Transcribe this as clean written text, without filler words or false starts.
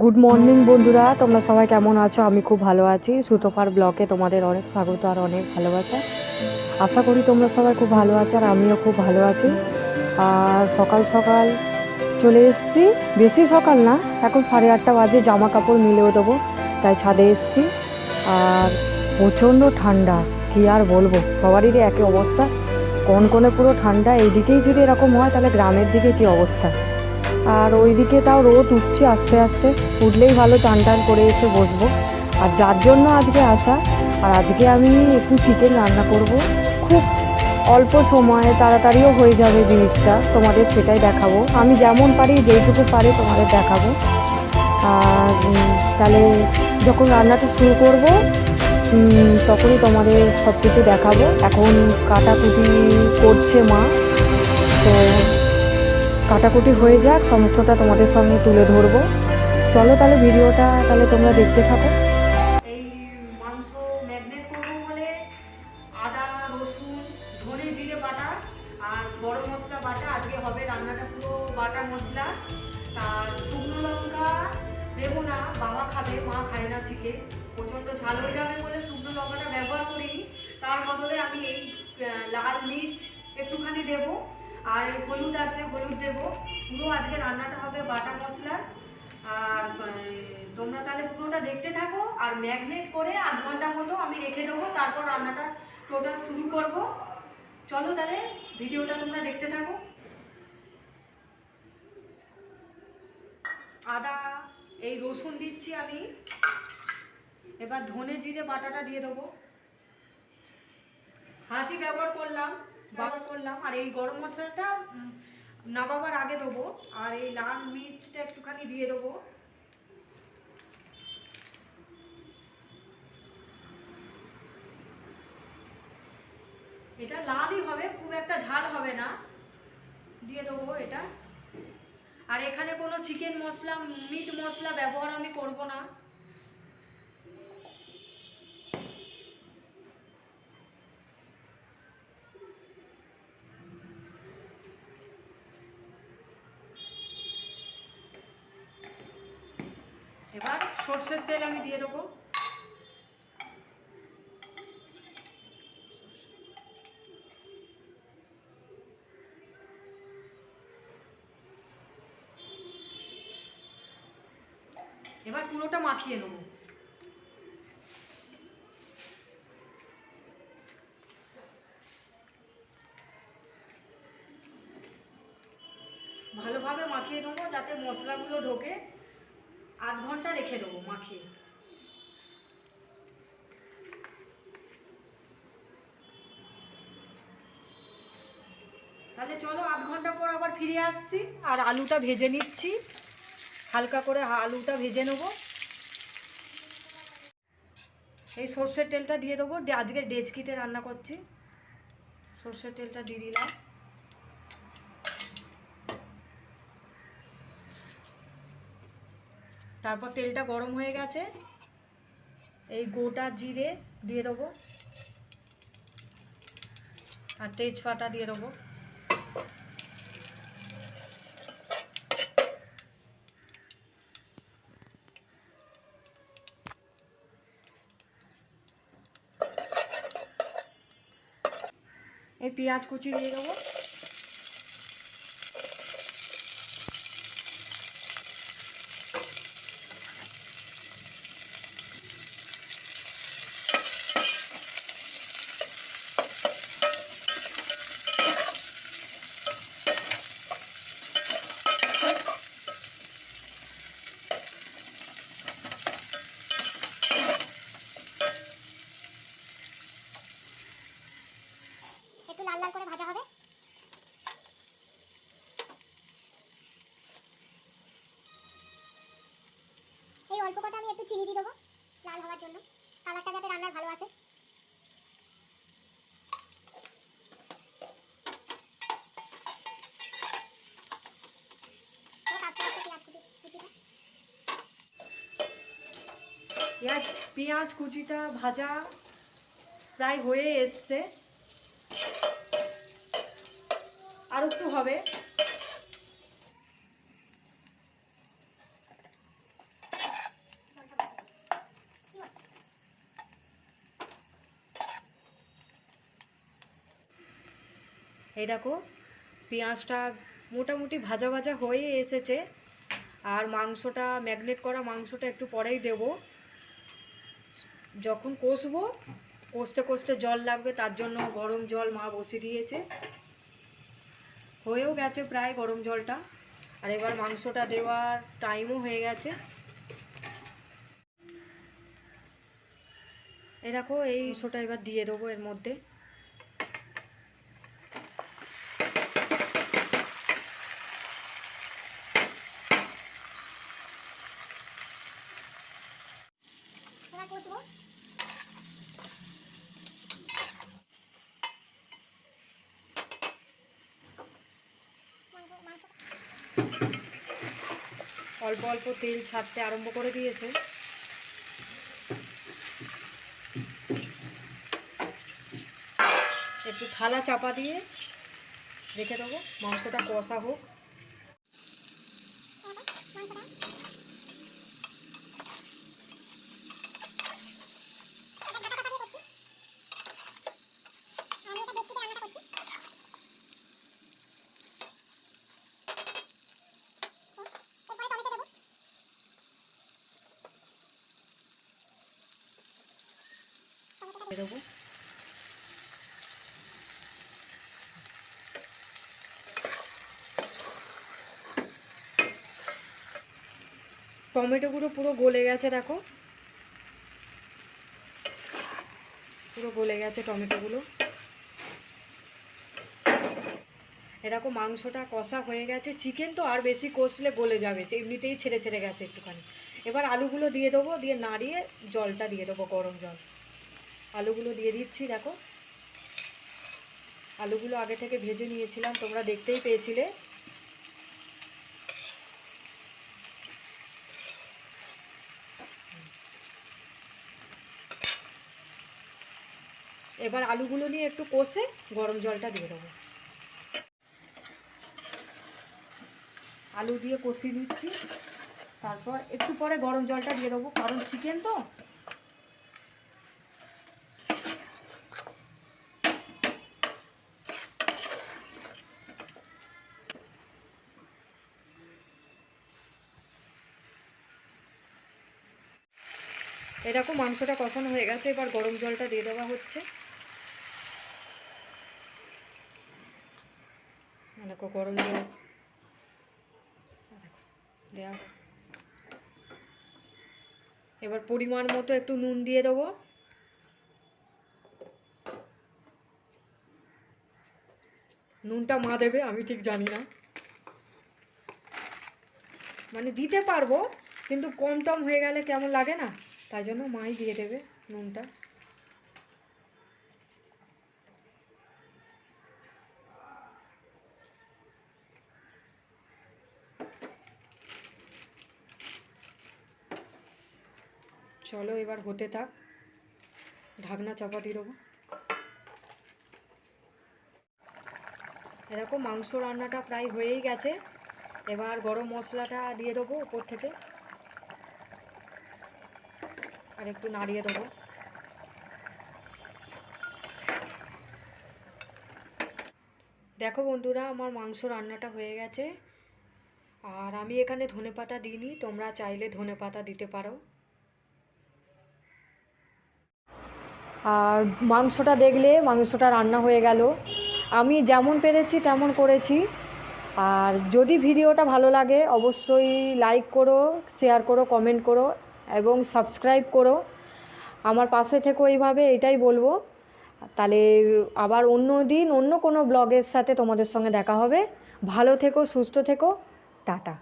Good morning বন্ধুরা, তোমরা সবাই কেমন আছো? আমি খুব ভালো আছি। সুতোপার ব্লকে তোমাদের অনেক স্বাগত আর অনেক ভালোবাসা। আশা করি তোমরা সবাই খুব ভালো আছো আর আমিও খুব ভালো আছি। আর সকাল সকাল চলে এসেছি, বেশি সকাল না, এখন 8:30 বাজে। জামা কাপড় মিলেও দেবো, তাই ছাদে এসেছি। আর প্রচণ্ড ঠান্ডা, কি আর বলবো, সবারই একই অবস্থা, কনকনে পুরো ঠান্ডা। এইদিকেই যদি এরকম হয় তাহলে গ্রামের দিকে কি অবস্থা। আর ওইদিকে তাও রোদ উঠছে আস্তে আস্তে, উঠলেই ভালো, চান টান করে এসে বসবো। আর যার জন্য আজকে আসা, আর আজকে আমি একটু চিকেন রান্না করব। খুব অল্প সময়ে তাড়াতাড়িও হয়ে যাবে জিনিসটা, তোমাদের সেটাই দেখাবো। আমি যেমন পারি, যেইটুকু পারি তোমাদের দেখাবো। আর তাহলে যখন রান্নাটা শুরু করব তখনই তোমাদের সব কিছু দেখাবো। এখন কাটাকুটি করছে মা, তো কাটাকুটি হয়ে যাক, সমস্তটা তোমাদের সঙ্গে তুলে ধরবো। চলো তাহলে ভিডিওটা তাহলে তোমরা দেখতে থাকো। এই মাংস ম্যাগনেট করবো বলে আদা রসুন ধনে জিরে বাটা আর গরম মশলা বাটা আজকে হবে রান্নাটা, পুরো বাটা মশলা। তার শুকনো লঙ্কা দেবো না, বাবা খাবে, মা খায় না চিকেন, প্রচণ্ড ঝাল হয়ে যাবে বলে শুকনো লঙ্কাটা ব্যবহার করিনি। তার বদলে আমি এই লাল মির্চ একটুখানি দেবো, আর হলুদ আছে, হলুদ দেবো। পুরো আজকে রান্নাটা হবে বাটা মশলা। আর তোমরা তাহলে পুরোটা দেখতে থাকো। আর ম্যাগনেট করে 8 ঘন্টা মতো আমি রেখে দেবো, তারপর রান্নাটা টোটাল শুরু করব। চলো তাহলে ভিডিওটা তোমরা দেখতে থাকো। আদা, এই রসুন দিচ্ছি আমি, এবার ধনে জিরে বাটাটা দিয়ে দেবো, হাতই ব্যবহার করলাম। আর এই গরম মশলাটা নামাবার আগে দেবো, আর এই লাল মির্চটা একটুখানি দিয়ে দেবো। এটা লালই হবে, খুব একটা ঝাল হবে না, দিয়ে দেবো এটা। আর এখানে কোনো চিকেন মশলা মিট মশলা ব্যবহার আমি করব না। এবার সর্ষের তেল আমি দিয়ে দেবো। এবার পুরোটা মাখিয়ে নেবো। ভালোভাবে মাখিয়ে নেবো যাতে মশলাগুলো ঢোকে। 8 ঘন্টা রেখে দেবো মাখিয়ে। তাহলে চলো 8 ঘন্টা পর আবার ফিরে আসছি। আর আলুটা ভেজে নিচ্ছি, হালকা করে আলুটা ভেজে নেবো। এই সর্ষের তেলটা দিয়ে দেবো, আজকে ডেচকিতে রান্না করছি। সর্ষের তেলটা দিয়ে দিলাম। তারপর তেলটা গরম হয়ে গেছে, এই গোটা জিরে দিয়ে দেবো আর তেজপাতা দিয়ে দেবো। এই পেঁয়াজ কুচি দিয়ে দেবো। একটু লাল লাল করে ভাজা হবে। এই অল্প কটা আমি একটু চিনি দিয়ে দেবো লাল হওয়ার জন্য, কালারটা যাতে রান্নার ভালো আসে। পেঁয়াজ কুচিটা ভাজা প্রায় হয়ে এসছে, আর একটু হবে। এই দেখো পেঁয়াজটা মোটামুটি ভাজা ভাজা হয়ে এসেছে, আর মাংসটা ম্যাগনেট করা মাংসটা একটু পরেই দেব। যখন কষবো, কষতে কষতে জল লাগবে, তার জন্য গরম জল মা বসিয়ে দিয়েছে, হয়েও গেছে প্রায় গরম জলটা। আর এবার মাংসটা দেওয়ার টাইমও হয়ে গেছে। এই দেখো এই মাংসটা এবার দিয়ে দেবো এর মধ্যে। এবার কষবো। মাংস অল্প অল্প তেল ছাড়তে আরম্ভ করে দিয়েছে। একটু থালা চাপা দিয়ে রেখে দেবো, মাংসটা কষা হোক। দিয়ে দেবো। টমেটোগুলো পুরো গলে গেছে, দেখো পুরো গলে গেছে টমেটোগুলো। এরকম মাংসটা কষা হয়ে গেছে, চিকেন তো আর বেশি কষলে গলে যাবে, এমনিতেই ছেড়ে ছেড়ে গেছে একটুখানি। এবার আলুগুলো দিয়ে দেবো, দিয়ে নাড়িয়ে জলটা দিয়ে দেবো, গরম জল। আলুগুলো দিয়ে দিচ্ছি, দেখো আলুগুলো আগে থেকে ভেজে নিয়েছিলাম, তোমরা দেখতেই পেয়েছিলে। এবার আলুগুলো নিয়ে একটু কষে গরম জলটা দিয়ে দেবো। আলু দিয়ে কষিয়ে নিচ্ছি, তারপর একটু পরে গরম জলটা দিয়ে দেবো, কারণ চিকেন তো। এরকম মাংসটা কষানো হয়ে গেছে, এবার গরম জলটা দিয়ে দেওয়া হচ্ছে। দেখো গরম জল দেওয়া। এবার পরিমাণ মতো একটু নুন দিয়ে দেবো। নুনটা মা দেবে, আমি ঠিক জানি না, মানে দিতে পারবো, কিন্তু কম টম হয়ে গেলে কেমন লাগে না, তাই জন্য মাই দিয়ে দেবে নুনটা। চলো এবার হতে থাক, ঢাকনা চাপা দিয়ে দেবো। এরকম মাংস রান্নাটা প্রায় হয়েই গেছে, এবার গরম মশলাটা দিয়ে দেবো উপর থেকে, আর একটু নাড়িয়ে দেবো। দেখো বন্ধুরা, আমার মাংস রান্নাটা হয়ে গেছে, আর আমি এখানে ধনেপাতা দিইনি, তোমরা চাইলে ধনেপাতা দিতে পারো। আর মাংসটা দেখলে মাংসটা রান্না হয়ে গেল, আমি যেমন পেরেছি তেমন করেছি। আর যদি ভিডিওটা ভালো লাগে অবশ্যই লাইক করো, শেয়ার করো, কমেন্ট করো এবং সাবস্ক্রাইব করো। আমার পাশে থেকো এইভাবে, এটাই বলবো। তাহলে আবার অন্য দিন অন্য কোনো ব্লগের সাথে তোমাদের সঙ্গে দেখা হবে। ভালো থেকো, সুস্থ থেকো, টাটা।